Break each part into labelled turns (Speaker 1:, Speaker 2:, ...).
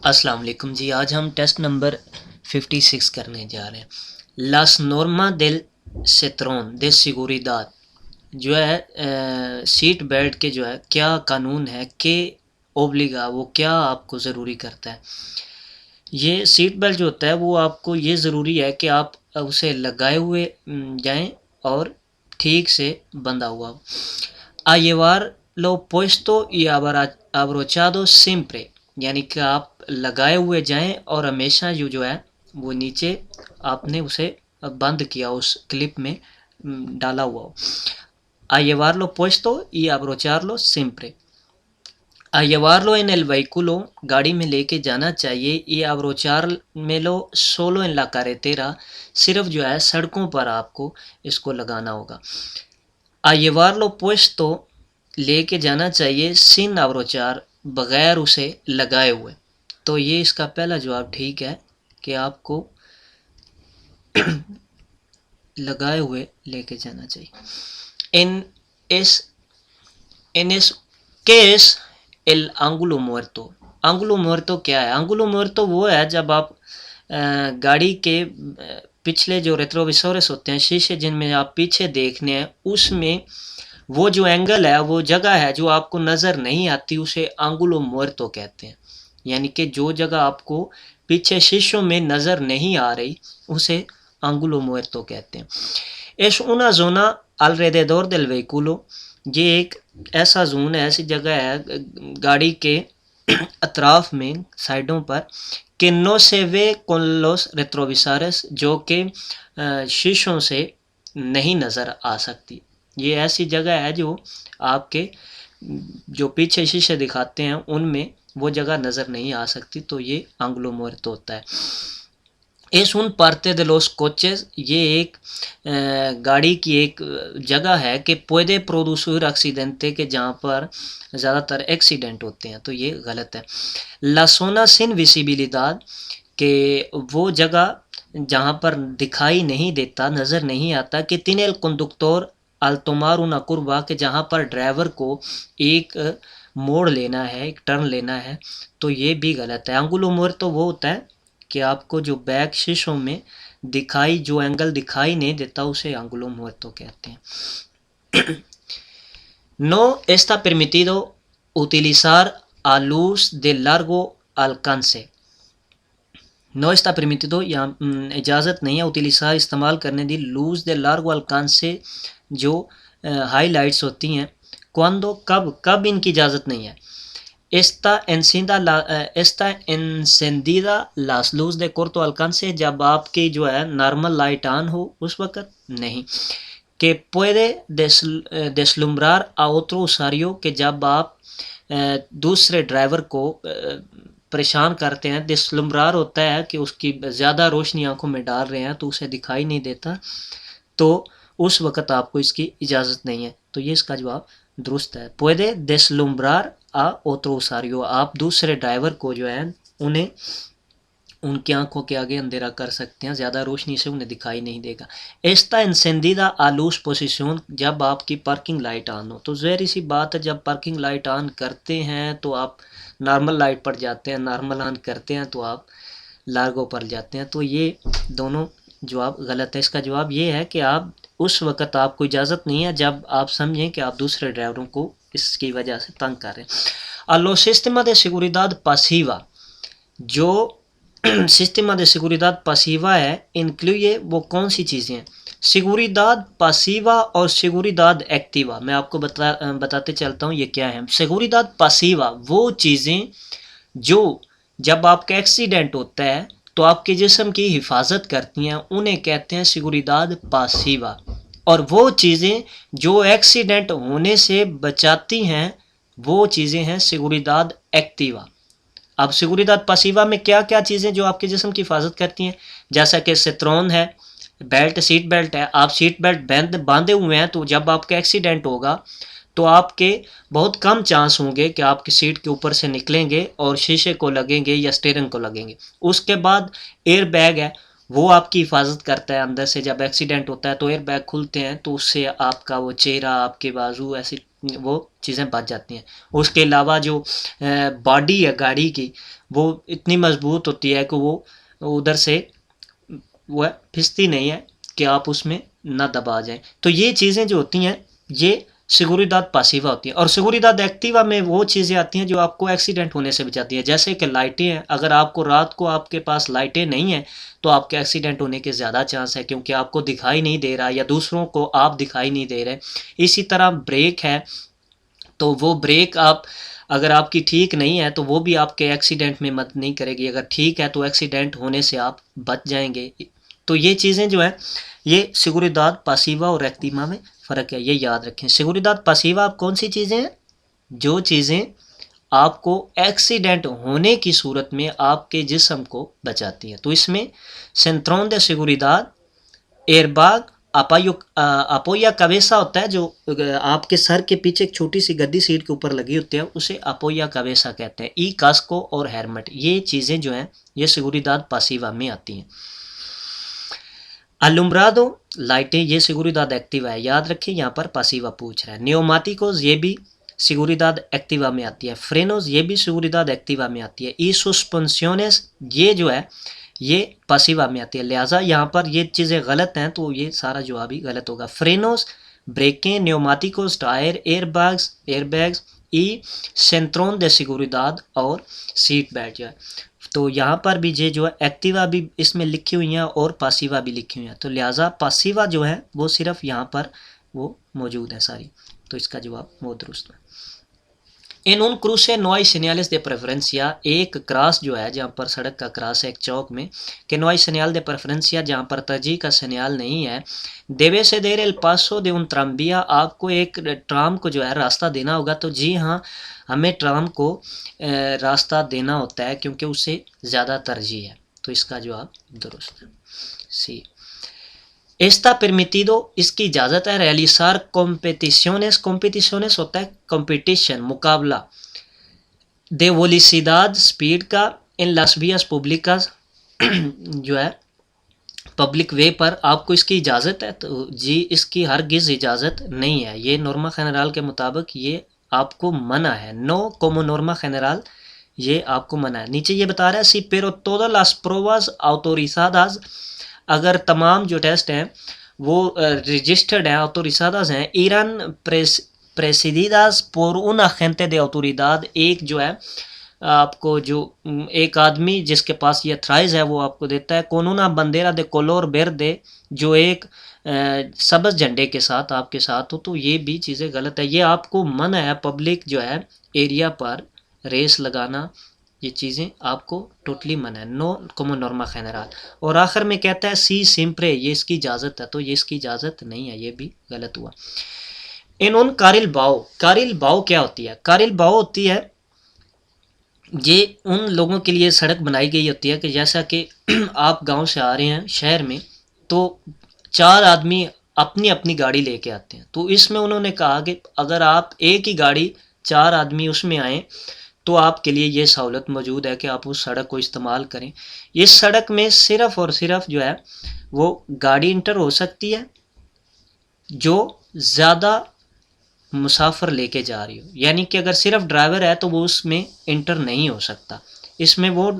Speaker 1: अस्सलाम वालेकुम जी। आज हम टेस्ट नंबर 56 करने जा रहे हैं। लास नॉर्मा del सेट्रॉन de seguridad जो है सीट बेल्ट के जो है क्या कानून है कि ओब्लिगा वो क्या आपको ज़रूरी करता है। ये सीट बेल्ट जो होता है वो आपको ये ज़रूरी है कि आप उसे लगाए हुए जाएं और ठीक से बंधा हुआ हो। A llevarlo puesto y abrochado siempre, यानी कि आप लगाए हुए जाएं और हमेशा जो है वो नीचे आपने उसे बंद किया उस क्लिप में डाला हुआ हो। A llevarlo puesto y abrocharlo siempre. A llevarlo en el vehículo, गाड़ी में लेके जाना चाहिए। y abrocharlo solo en la carretera, सिर्फ जो है सड़कों पर आपको इसको लगाना होगा। A llevarlo puesto, लेके जाना चाहिए। sin abrochar, बगैर उसे लगाए हुए। तो ये इसका पहला जवाब ठीक है कि आपको लगाए हुए लेके जाना चाहिए। इन एस केस एल आंगुलो मुerto, आंगुलो मुerto क्या है? आंगुलो मुerto वो है जब आप गाड़ी के पिछले जो रेट्रोविसोरस होते हैं, शीशे जिनमें आप पीछे देखने हैं, उसमें वो जो एंगल है, वो जगह है जो आपको नज़र नहीं आती, उसे आंगुलो मुerto कहते हैं। यानी कि जो जगह आपको पीछे शीशों में नज़र नहीं आ रही उसे आंगुलो मुerto कहते हैं। Es una zona alrededor del vehículo, ये एक ऐसा जोन है, ऐसी जगह है गाड़ी के अतराफ में, साइडों पर, कि नो से वे con los retrovisores, जो कि शीशों से नहीं नज़र आ सकती। ये ऐसी जगह है जो आपके जो पीछे शीशे दिखाते हैं उनमें वो जगह नज़र नहीं आ सकती, तो ये आंगुलो मुerto होता है। Es un parte de los coches, ये एक गाड़ी की एक जगह है कि puede producir accidente, के जहाँ पर ज़्यादातर एक्सीडेंट होते हैं, तो ये गलत है। La zona sin visibilidad, के वो जगह जहाँ पर दिखाई नहीं देता, नज़र नहीं आता, कि tiene el conductor al tomar una curva, के जहाँ पर ड्राइवर को एक मोड़ लेना है, एक टर्न लेना है, तो ये भी गलत है। आंगुलो मुerto वो होता है कि आपको जो बैक शीशों में दिखाई जो एंगल दिखाई नहीं देता, उसे आंगुलो मुerto कहते हैं। No está permitido utilizar a luz de largo alcance, नो está permitido, या इजाज़त नहीं है, utilizar इस्तेमाल करने दी, luz de largo alcance जो हाईलाइट्स होती हैं, cuando कब इनकी इजाज़त नहीं है। Está encendida las luz de corto alcance, जब आपकी जो है नॉर्मल लाइट ऑन हो उस वक़्त नहीं। que puede deslumbrar a otro usuario, के जब आप दूसरे ड्राइवर को परेशान करते हैं। डिस्लुम्बरार होता है कि उसकी ज़्यादा रोशनी आंखों में डाल रहे हैं तो उसे दिखाई नहीं देता, तो उस वक़्त आपको इसकी इजाज़त नहीं है। तो ये इसका जवाब दुरुस्त है। puede deslumbrar a otro usuario, आप दूसरे ड्राइवर को जो है उन्हें उनकी आंखों के आगे अंधेरा कर सकते हैं, ज़्यादा रोशनी से उन्हें दिखाई नहीं देगा। Está encendida a luz posición, जब आपकी पार्किंग लाइट ऑन हो। तो ज़ाहिर सी बात है, जब पार्किंग लाइट ऑन करते हैं तो आप नॉर्मल लाइट पर जाते हैं, नॉर्मल ऑन करते हैं तो आप लार्गो पर जाते हैं। तो ये दोनों जवाब गलत है। इसका जवाब ये है कि आप उस वक़्त आपको इजाज़त नहीं है जब आप समझें कि आप दूसरे ड्राइवरों को इसकी वजह से तंग कर रहे हैं। A los sistemas de seguridad pasiva, जो सिस्टमा de seguridad pasiva है, incluye वो कौन सी चीज़ें हैं? seguridad pasiva और seguridad activa, मैं आपको बताते चलता हूँ ये क्या है। seguridad pasiva वो चीज़ें जो जब आपका एक्सीडेंट होता है तो आपके जिस्म की हिफाजत करती हैं, उन्हें कहते हैं seguridad pasiva। और वो चीज़ें जो एक्सीडेंट होने से बचाती हैं, वो चीज़ें हैं seguridad activa। अब seguridad pasiva में क्या क्या चीज़ें जो आपके जिस्म की हिफाजत करती हैं, जैसा कि सेट्रॉन है, बेल्ट, सीट बेल्ट है। आप सीट बेल्ट बांधे हुए हैं तो जब आपका एक्सीडेंट होगा तो आपके बहुत कम चांस होंगे कि आपकी सीट के ऊपर से निकलेंगे और शीशे को लगेंगे या स्टीयरिंग को लगेंगे। उसके बाद एयर बैग है, वो आपकी हिफाजत करता है अंदर से। जब एक्सीडेंट होता है तो एयर बैग खुलते हैं तो उससे आपका वो चेहरा, आपके बाजू ऐसे वो चीज़ें बच जाती हैं। उसके अलावा जो बॉडी है गाड़ी की वो इतनी मजबूत होती है कि वो उधर से वो फिसती नहीं है कि आप उसमें ना दबा जाएं। तो ये चीज़ें जो होती हैं ये सिक्योरिदाद पासिवा होती है। और सिक्योरिदाद एक्टिवा में वो चीज़ें आती हैं जो आपको एक्सीडेंट होने से बचाती है। जैसे कि लाइटें हैं, अगर आपको रात को आपके पास लाइटें नहीं हैं तो आपके एक्सीडेंट होने के ज़्यादा चांस है, क्योंकि आपको दिखाई नहीं दे रहा या दूसरों को आप दिखाई नहीं दे रहे। इसी तरह ब्रेक है, तो वो ब्रेक आप अगर आपकी ठीक नहीं है तो वो भी आपके एक्सीडेंट में मदद नहीं करेगी। अगर ठीक है तो एक्सीडेंट होने से आप बच जाएंगे। तो ये चीज़ें जो है ये सिक्योरिदाद पासिवा और एक्टिवा में फ़र्क है, ये याद रखें। सिक्योरिदाद पासिवा आप कौन सी चीज़ें हैं? जो चीज़ें आपको एक्सीडेंट होने की सूरत में आपके जिस्म को बचाती हैं। तो इसमें सेंट्रोन de seguridad, एयरबैग, अपोया कवेसा होता है जो आपके सर के पीछे एक छोटी सी गद्दी सीट के ऊपर लगी होती है, उसे अपोया कवेसा कहते हैं। ई कास्को और हेलमेट, ये चीज़ें जो हैं ये सिक्योरिदाद पासिवा में आती हैं। अलुम्ब्रादो लाइटें, ये सिक्योरिदाद एक्टिवा है, याद रखें यहाँ पर पासिवा पूछ रहा है। न्यूमाटिकोस, ये भी सिक्योरिदाद एक्टिवा में आती है। फ्रेनोस, ये भी सिक्योरिदाद एक्टिवा में आती है। ई सस्पेंशनस, ये जो है ये पासिवा में आती है। लिहाजा यहाँ पर ये चीज़ें गलत हैं तो ये सारा जवाब ही गलत होगा। फ्रेनोस, ब्रेकें, न्यूमाटिकोस, टायर, एयरबैग्स, ई सेंट्रोन de seguridad और सीट बेल्ट जो है। तो यहाँ पर भी ये जो है एक्टिवा भी इसमें लिखी हुई हैं और पासिवा भी लिखी हुई हैं, तो लिहाजा पासिवा जो है वो सिर्फ यहाँ पर वो मौजूद है सारी। तो इसका जवाब वो दुरुस्त है। इन उन क्रूसे नोआई सीनियालिस दे प्रेफरेंसिया, एक क्रॉस जो है जहाँ पर सड़क का क्रॉस है एक चौक में, कि नोआई सीनियाल दे प्रेफरेंसिया, जहाँ पर तरजीह का सीनियाल नहीं है। देवे से देर एल पासो दे उन ट्राम्बिया, आपको एक ट्राम को जो है रास्ता देना होगा। तो जी हाँ, हमें ट्राम को रास्ता देना होता है क्योंकि उसे ज़्यादा तरजीह है। तो इसका जवाब दुरुस्त है, सी। एस्ता परमिटिदो, इसकी इजाज़त है। realizar competiciones, competiciones होता है कंपटीशन, मुकाबला। de velocidad, स्पीड का। इन las vías públicas, जो है पब्लिक वे पर, आपको इसकी इजाज़त है। तो जी इसकी हरगिज़ इजाज़त नहीं है, ये नॉर्मा जनरल के मुताबिक ये आपको मना है। नो como norma general, ये आपको मना है। नीचे ये बता रहा है, si pero todas las pruebas autorizadas, अगर तमाम जो टेस्ट हैं वो रजिस्टर्ड हैं, ऑटोरिजादास हैं, Iran प्रेसिडिदास por un agente de autoridad, एक जो है आपको जो एक आदमी जिसके पास ये थ्राइज है वो आपको देता है। कोनूना बंदेरा दे कोलोर बेरदे, जो एक सब्ज़ झंडे के साथ आपके साथ हो। तो ये भी चीज़ें गलत है, ये आपको मना है पब्लिक जो है एरिया पर रेस लगाना, ये चीज़ें आपको टोटली मना है। नो como norma general। और आखिर में कहता है सी सिम्प्रे, ये इसकी इजाज़त है, तो ये इसकी इजाज़त नहीं है, ये भी गलत हुआ। इन उन कारिल बाओ, कारिल बाओ क्या होती है? कारिल बाओ होती है ये उन लोगों के लिए सड़क बनाई गई होती है कि जैसा कि आप गांव से आ रहे हैं शहर में, तो 4 आदमी अपनी अपनी गाड़ी लेके आते हैं। तो इसमें उन्होंने कहा कि अगर आप एक ही गाड़ी 4 आदमी उसमें आए तो आपके लिए ये सहूलत मौजूद है कि आप उस सड़क को इस्तेमाल करें। इस सड़क में सिर्फ़ और सिर्फ जो है वो गाड़ी इंटर हो सकती है जो ज़्यादा मुसाफिर लेके जा रही हो, यानी कि अगर सिर्फ ड्राइवर है तो वो उसमें इंटर नहीं हो सकता। इसमें वो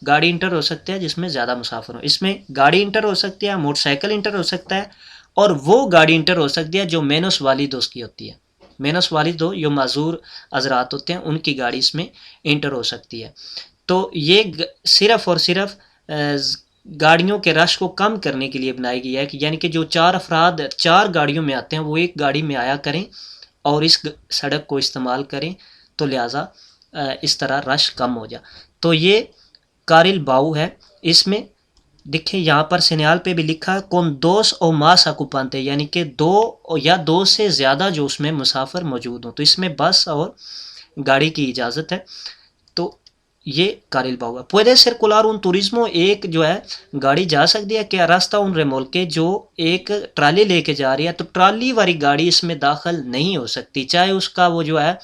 Speaker 1: गाड़ी इंटर हो सकती है जिसमें ज़्यादा मुसाफिर हो, इसमें गाड़ी इंटर हो सकती है, मोटरसाइकिल इंटर हो सकता है, और वो गाड़ी इंटर हो सकती है जो मेनस वाली दोस्त की होती है। मेनस वाली दो जो माजूर हजरात होते हैं उनकी गाड़ी इसमें इंटर हो सकती है। तो ये सिर्फ और सिर्फ गाड़ियों के रश को कम करने के लिए बनाई गई है कि यानी कि जो 4 अफराद 4 गाड़ियों में आते हैं वो एक गाड़ी में आया करें और इस सड़क को इस्तेमाल करें, तो लिहाजा इस तरह रश कम हो जा। तो ये कारिल बाऊ है। इसमें देखें यहाँ पर सिनियाल पे भी लिखा है कौन दोस और मास अकुपांते, यानी कि 2 या 2 से ज़्यादा जो उसमें मुसाफिर मौजूद हों। तो इसमें बस और गाड़ी की इजाज़त है। तो ये कारिल बाऊ है। पुede circular un turismo, एक जो है गाड़ी जा सकती है क्या रास्ता उन remolque, जो एक ट्राली लेके जा रही है, तो ट्राली वाली गाड़ी इसमें दाखिल नहीं हो सकती, चाहे उसका वो जो है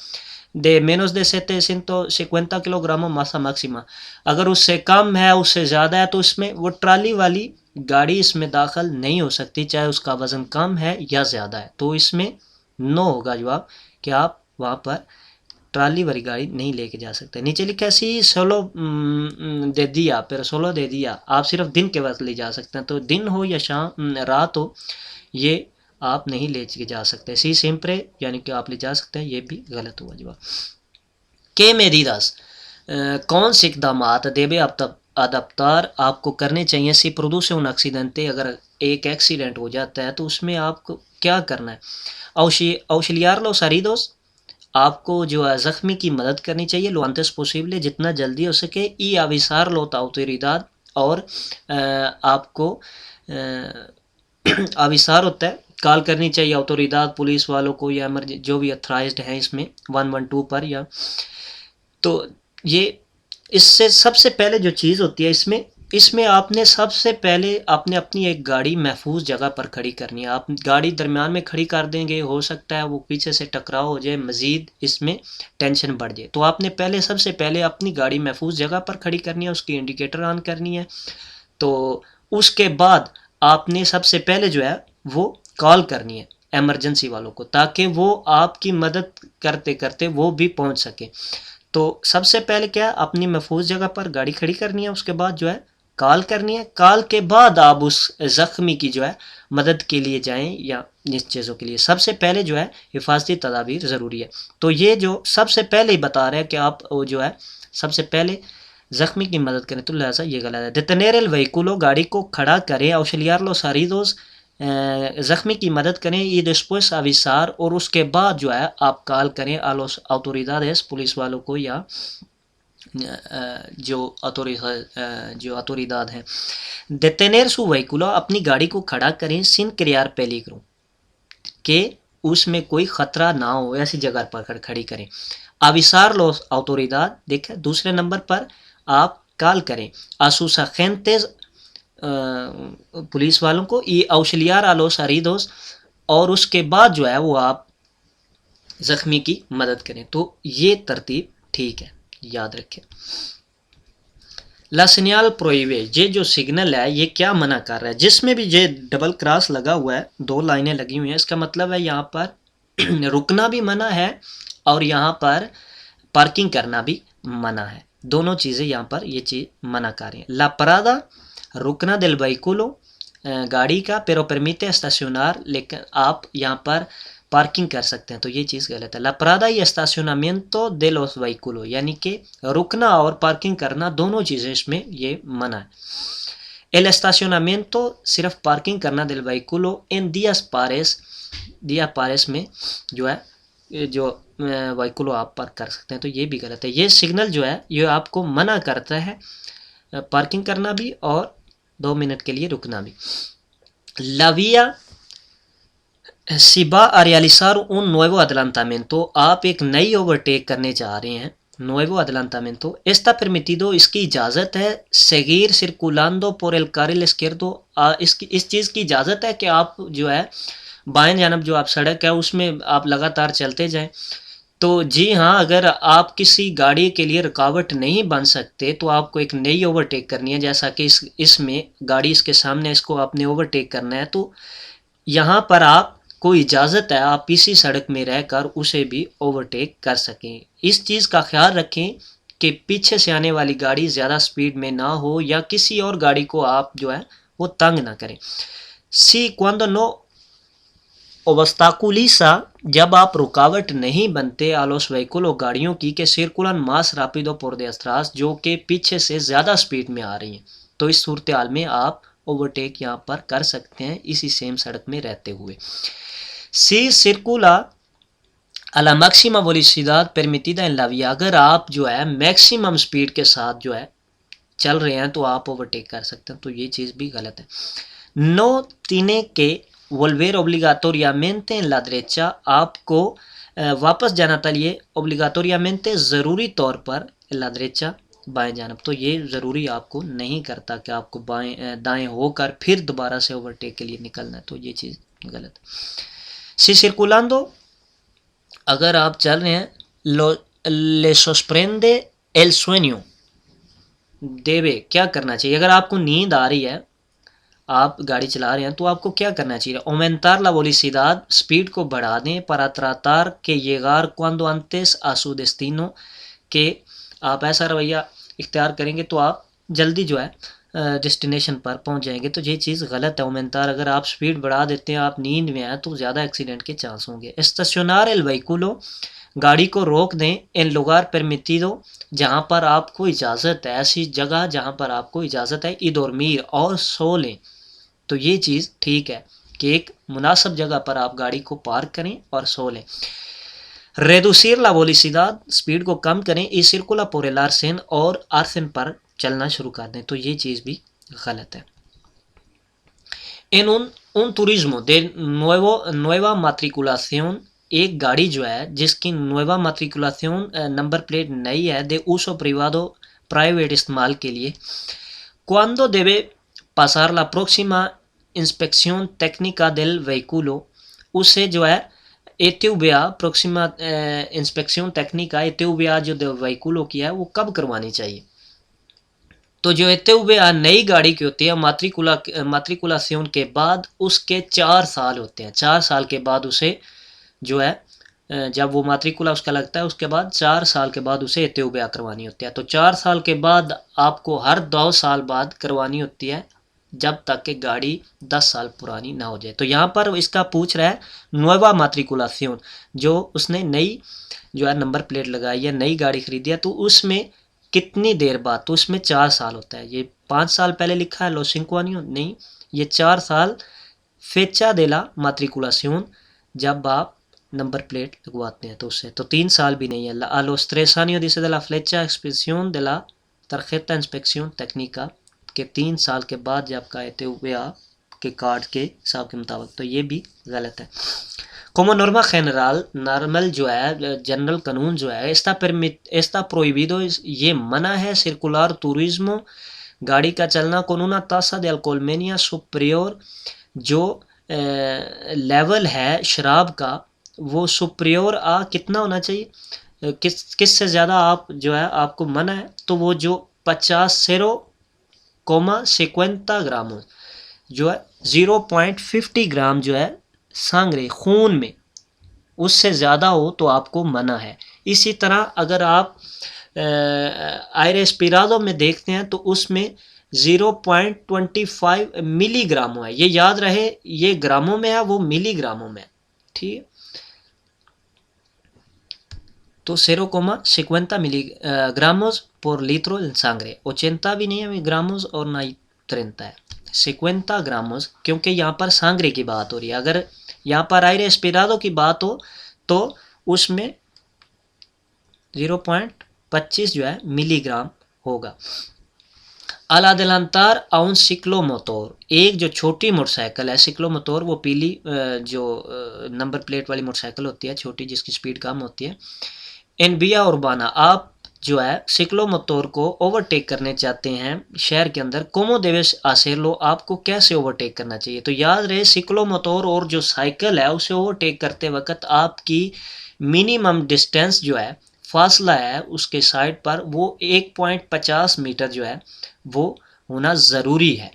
Speaker 1: de menos de 750 किलोग्राम मासा मैक्सिमा, अगर उससे कम है उससे ज़्यादा है तो इसमें वो ट्राली वाली गाड़ी इसमें दाखिल नहीं हो सकती, चाहे उसका वज़न कम है या ज़्यादा है। तो इसमें नो होगा जवाब कि आप वहाँ पर ट्राली वाली गाड़ी नहीं लेके जा सकते। नीचे लिखा है सी सोलो दे दिया, फिर सोलो दे दिया, आप सिर्फ दिन के वक्त ले जा सकते हैं। तो दिन हो या शाम रात हो, ये आप नहीं ले के जा सकते। सी सिम्प्रे यानी कि आप ले जा सकते हैं, ये भी गलत हुआ जवाब। के मेडिdas कौन से इकदामात देबे अदाप्तार आपको करने चाहिए सी प्रोड्यूस un accidente, अगर एक एक्सीडेंट हो जाता है तो उसमें आपको क्या करना है। auxiliar los heridos, आपको जो है ज़ख्मी की मदद करनी चाहिए, लो antes posible, जितना जल्दी हो सके, y avisar लो autoridad, और आपको avisar होता है कॉल करनी चाहिए autoridad पुलिस वालों को या जो भी अथराइज्ड हैं इसमें 112 पर। या तो ये इससे सबसे पहले जो चीज़ होती है इसमें आपने सबसे पहले आपने अपनी एक गाड़ी महफूज जगह पर खड़ी करनी है। आप गाड़ी दरमियान में खड़ी कर देंगे, हो सकता है वो पीछे से टकराव हो जाए, मज़ीद इसमें टेंशन बढ़ जाए। तो आपने पहले सबसे पहले अपनी गाड़ी महफूज जगह पर खड़ी करनी है, उसकी इंडिकेटर ऑन करनी है। तो उसके बाद आपने सबसे पहले जो है वो कॉल करनी है एमरजेंसी वालों को, ताकि वो आपकी मदद करते करते वो भी पहुंच सके। तो सबसे पहले क्या, अपनी महफूज जगह पर गाड़ी खड़ी करनी है, उसके बाद जो है कॉल करनी है। कॉल के बाद आप उस ज़ख्मी की जो है मदद के लिए जाएं या इस चीज़ों के लिए सबसे पहले जो है हिफाजती तदाबीर ज़रूरी है। तो ये जो सबसे पहले ही बता रहे हैं कि आप वो जो है सबसे पहले ज़ख्मी की मदद करें, तो लिहाजा ये गलत है। detener el vehículo, गाड़ी को खड़ा करें, auxiliar los heridos, ज़ख्मी की मदद करें, y después avisar, और उसके बाद जो है आप कॉल करें a los autoridades, पुलिस वालों को या जो अतोरिदाद हैं। detener su vehículo, अपनी गाड़ी को खड़ा करें, sin crear peligro, के उसमें कोई ख़तरा ना हो, ऐसी जगह पर खड़ी करें। avisar los autoridad, देखें दूसरे नंबर पर आप कॉल करें a sus agentes, पुलिस वालों को, y auxiliar a los heridos, और उसके बाद जो है वो आप ज़ख्मी की मदद करें। तो ये तरतीब ठीक है, याद रखें। ला सिग्नल प्रोहिबे, ये जो सिग्नल है ये क्या मना कर रहा है, जिसमें भी ये डबल क्रॉस लगा हुआ है, दो लाइनें लगी हुई हैं, इसका मतलब है यहाँ पर रुकना भी मना है और यहाँ पर पार्किंग करना भी मना है। दोनों चीज़ें यहाँ पर ये चीज़ मना कर रही हैं। ला परादा, रुकना del vehículo, गाड़ी का, pero permite estacionar, लेकिन आप यहाँ पर पार्किंग कर सकते हैं, तो ये चीज़ गलत है। ला parada y estacionamiento de los vehículos, यानी कि रुकना और पार्किंग करना दोनों चीज़ें इसमें ये मना है। el estacionamiento, सिर्फ पार्किंग करना del vehículo en días pares में जो है जो व्हीकल आप पार्क कर सकते हैं, तो ये भी गलत है। ये सिग्नल जो है ये आपको मना करता है पार्किंग करना भी और 2 मिनट के लिए रुकना भी। La vía si va a realizar un nuevo adelantamiento, आप एक नई ओवरटेक करने जा रहे हैं, nuevo adelantamiento, está permitido, इसकी इजाज़त है, seguir circulando por el carril izquierdo, इस चीज़ की इजाज़त है कि आप जो है बाएं जानब जो आप सड़क है उसमें आप लगातार चलते जाएं। तो जी हाँ, अगर आप किसी गाड़ी के लिए रुकावट नहीं बन सकते तो आपको एक नई ओवरटेक करनी है, जैसा कि इसमें गाड़ी इसके सामने, इसको आपने ओवरटेक करना है, तो यहाँ पर आपको इजाज़त है आप इसी सड़क में रहकर उसे भी ओवरटेक कर सकें। इस चीज़ का ख्याल रखें कि पीछे से आने वाली गाड़ी ज़्यादा स्पीड में ना हो या किसी और गाड़ी को आप जो है वो तंग ना करें। सी cuando no obstaculiza, जब आप रुकावट नहीं बनते a los vehículos, गाड़ियों की, के circulan más rápido por detrás, जो कि पीछे से ज़्यादा स्पीड में आ रही हैं, तो इस सूरत हाल में आप ओवरटेक यहाँ पर कर सकते हैं इसी सेम सड़क में रहते हुए। सी circula a la máxima velocidad permitida en la vía, अगर आप जो है मैक्सिमम स्पीड के साथ जो है चल रहे हैं तो आप ओवरटेक कर सकते हैं, तो ये चीज़ भी गलत है। नो tiene que volver obligatoriamente en la derecha, आपको वापस जाना चाहिए obligatoriamente, ज़रूरी तौर पर en la derecha, बाएं जानब, तो ये ज़रूरी आपको नहीं करता कि आपको बाएं दाएं होकर फिर दोबारा से ओवरटेक के लिए निकलना है, तो ये चीज़ गलत है। सी circulando, अगर आप चल रहे हैं, le sorprende el sueño, देवे, क्या करना चाहिए, अगर आपको नींद आ रही है आप गाड़ी चला रहे हैं तो आपको क्या करना चाहिए? aumentar la velocidad, स्पीड को बढ़ा दें, para tratar que llegar cuando antes a su destino, कि आप ऐसा रवैया इख्तियार करेंगे तो आप जल्दी जो है डेस्टिनेशन पर पहुंच जाएंगे। तो ये चीज़ गलत है। औमेंतार अगर आप स्पीड बढ़ा देते हैं, आप नींद में हैं, तो ज़्यादा एक्सीडेंट के चांस होंगे। estacionar el vehículo, गाड़ी को रोक दें। en lugar permitido, जहाँ पर आपको इजाज़त है, ऐसी जगह जहाँ पर आपको इजाज़त है। y dormir, और सो लें। तो ये चीज़ ठीक है कि एक मुनासिब जगह पर आप गाड़ी को पार्क करें और सो लें। reducir la velocidad, स्पीड को कम करें। y circula por el arcén, और आर्सेन पर चलना शुरू कर दें। तो ये चीज़ भी गलत है। en un turismo de nueva matriculación, एक गाड़ी जो है जिसकी nueva matriculación नंबर प्लेट नई है, de uso privado, प्राइवेट इस्तेमाल के लिए, cuando debe pasar la próxima inspección técnica del vehículo, उसे जो है एट्यूबिया प्रोक्सिमा इंस्पेक्शन टेक्निका, एट्यूबिया जो व्हीकुलो की है वो कब करवानी चाहिए? तो जो एट्यूबिया नई गाड़ी की होती है मात्रिकुलासियोन के बाद उसके 4 साल होते हैं। 4 साल के बाद उसे जो है जब वो मात्रिकुला उसका लगता है उसके बाद 4 साल के बाद उसे एट्यूबिया करवानी होती है। तो 4 साल के बाद आपको हर 2 साल बाद करवानी होती है, जब तक कि गाड़ी 10 साल पुरानी ना हो जाए। तो यहाँ पर इसका पूछ रहा है नुएवा मात्रिकुलासियोन, जो उसने नई जो है नंबर प्लेट लगाई है, नई गाड़ी खरीदी है, तो उसमें कितनी देर बाद? तो उसमें 4 साल होता है। ये 5 साल पहले लिखा है los 5 años, नहीं, ये 4 साल fecha de la matriculación, जब आप नंबर प्लेट लगवाते हैं तो उससे। तो 3 साल भी नहीं है। a los 3 años dice de la fecha de expedición de la tarjeta de inspección técnica, के 3 साल के बाद जब का एट्यूबिया के कार्ड के हिसाब के मुताबिक। तो ये भी गलत है। como norma general, नॉर्मल जो है जनरल कानून जो है, esta prohibido, ये मना है, circular turismo, गाड़ी का चलना, con una tasa de alcoholmenia superior, जो लेवल है शराब का वो सुप्रियोर आ कितना होना चाहिए, किस से ज़्यादा आप जो है आपको मना है? तो वो जो 50 ग्राम जो है 0.50 ग्राम जो है सांगरे खून में, उससे ज़्यादा हो तो आपको मना है। इसी तरह अगर आप आयरे स्पिराडो में देखते हैं तो उसमें 0.25 मिलीग्रामों है। ये याद रहे, ये ग्रामों में है, वो मिलीग्रामों में, ठीक है। तो 0,50 मिलीग्रामोस por litro en sangre, 80 भी नहीं है ग्रामोस और ना ही 30 है, 50 ग्रामोस, क्योंकि यहाँ पर सांगरे की बात हो रही है। अगर यहाँ पर आयरे स्पिराडो की बात हो तो उसमें 0.25 जो है मिलीग्राम होगा। al adelantar a un ciclomotor, एक जो छोटी मोटरसाइकिल है सिक्लोमोटोर, वो पीली जो नंबर प्लेट वाली मोटरसाइकिल होती है छोटी, जिसकी स्पीड कम होती है। en vía urbana, आप जो है सिक्लोमोटोर को ओवरटेक करने चाहते हैं शहर के अंदर, como debes hacerlo, आपको कैसे ओवरटेक करना चाहिए? तो याद रहे सिक्लोमोटोर और जो साइकिल है उसे ओवरटेक करते वक्त आपकी मिनिमम डिस्टेंस जो है, फासला है उसके साइड पर, वो 1.50 मीटर जो है वो होना ज़रूरी है।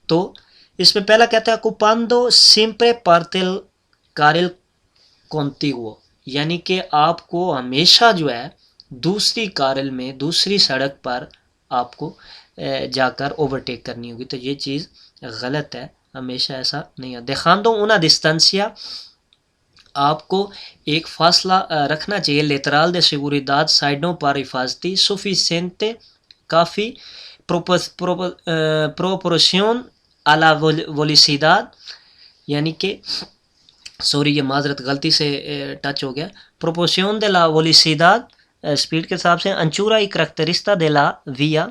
Speaker 1: तो इसमें पहला कहता है ocupando siempre parte del carril contiguo, यानी कि आपको हमेशा जो है दूसरी कारल में, दूसरी सड़क पर आपको जाकर ओवरटेक करनी होगी। तो ये चीज़ गलत है, हमेशा ऐसा नहीं है। dejando una distancia, आपको एक फासला रखना चाहिए, लेतराल de seguridad, साइडों पर हिफाजती, suficiente, काफ़ी, proporción a la velocidad, यानी कि सॉरी ये माजरत गलती से टच हो गया, proportion de la velocidad, speed के हिसाब से, अंचूरा y característica de la vía,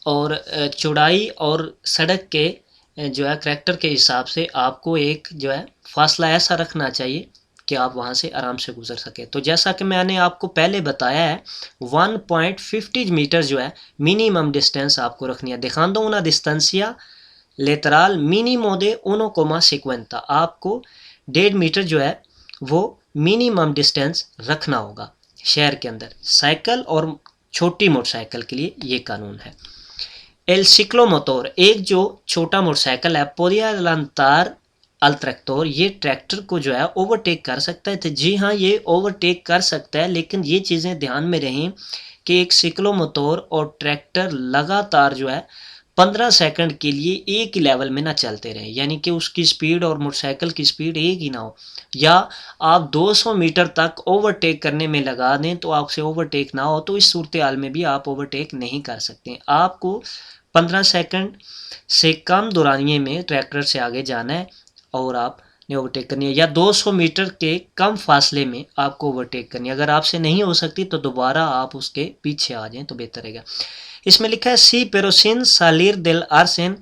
Speaker 1: और चौड़ाई और सड़क के जो है करैक्टर के हिसाब से आपको एक जो है फासला ऐसा रखना चाहिए कि आप वहाँ से आराम से गुजर सके। तो जैसा कि मैंने आपको पहले बताया है 1.50 मीटर जो है मिनिमम डिस्टेंस आपको रखनी है। dejando una distancia लेतराल mínimo de 1,50, आपको 1.5 मीटर जो है वो मिनिमम डिस्टेंस रखना होगा शहर के अंदर, साइकिल और छोटी मोटरसाइकिल के लिए ये कानून है। एल सिक्लोमोटोर, एक जो छोटा मोटरसाइकिल है, पोडिया अलांतार अल ट्रैक्टर, ये ट्रैक्टर को जो है ओवरटेक कर सकता है। तो जी हाँ, ये ओवरटेक कर सकता है, लेकिन ये चीज़ें ध्यान में रहें कि एक सिक्लोमोटोर और ट्रैक्टर लगातार जो है 15 सेकंड के लिए एक ही लेवल में ना चलते रहे, यानी कि उसकी स्पीड और मोटरसाइकिल की स्पीड एक ही ना हो, या आप 200 मीटर तक ओवरटेक करने में लगा दें तो आपसे ओवरटेक ना हो, तो इस सूरत हाल में भी आप ओवरटेक नहीं कर सकते। आपको 15 सेकंड से कम दौरानिए में ट्रैक्टर से आगे जाना है और आपने ओवरटेक करनी है, या 200 मीटर के कम फासले में आपको ओवरटेक करनी है। अगर आपसे नहीं हो सकती तो दोबारा आप उसके पीछे आ जाएं तो बेहतर रहेगा। इसमें लिखा है सी पेरोसिन सालिर दिल आर्सेन,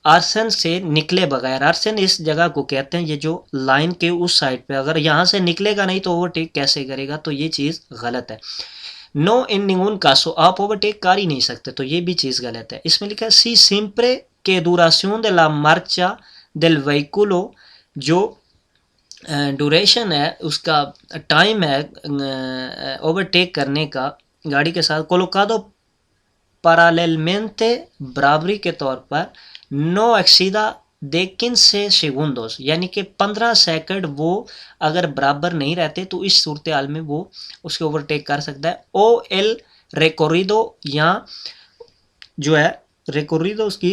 Speaker 1: आर्सन से निकले बगैर। आर्सन इस जगह को कहते हैं, ये जो लाइन के उस साइड पे, अगर यहाँ से निकलेगा नहीं तो ओवरटेक कैसे करेगा, तो ये चीज़ गलत है। नो इन निंगुन कासो, आप ओवरटेक कर ही नहीं सकते, तो ये भी चीज़ गलत है। इसमें लिखा है सी सिंप्रे के दूरासियों de la marcha del vehículo, जो ड्यूरेशन है, उसका टाइम है ओवरटेक करने का गाड़ी के साथ, कोलोकादो paralelamente, बराबरी के तौर पर, नो एक्सीदा दे 15 सेgundos, यानी कि 15 सेकंड वो अगर बराबर नहीं रहते तो इस सूरत हाल में वो उसके ओवरटेक कर सकता है। ओ एल recorrido, या जो है recorrido उसकी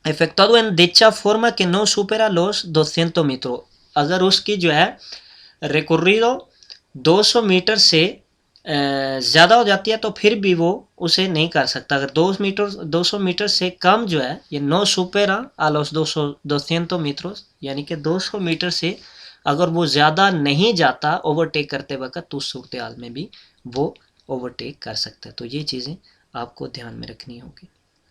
Speaker 1: efectuado en dicha forma que no supera los 200 metros, अगर उसकी जो है recorrido 200 मीटर से ज़्यादा हो जाती है तो फिर भी वो उसे नहीं कर सकता। अगर 200 मीटर से कम जो है, ये नो सुपेरा आ los 200 मीटर्स, यानी कि 200 मीटर से अगर वो ज़्यादा नहीं जाता ओवरटेक करते वक्त, तो उस सूरत हाल में भी वो ओवरटेक कर सकता है। तो ये चीज़ें आपको ध्यान में रखनी होगी।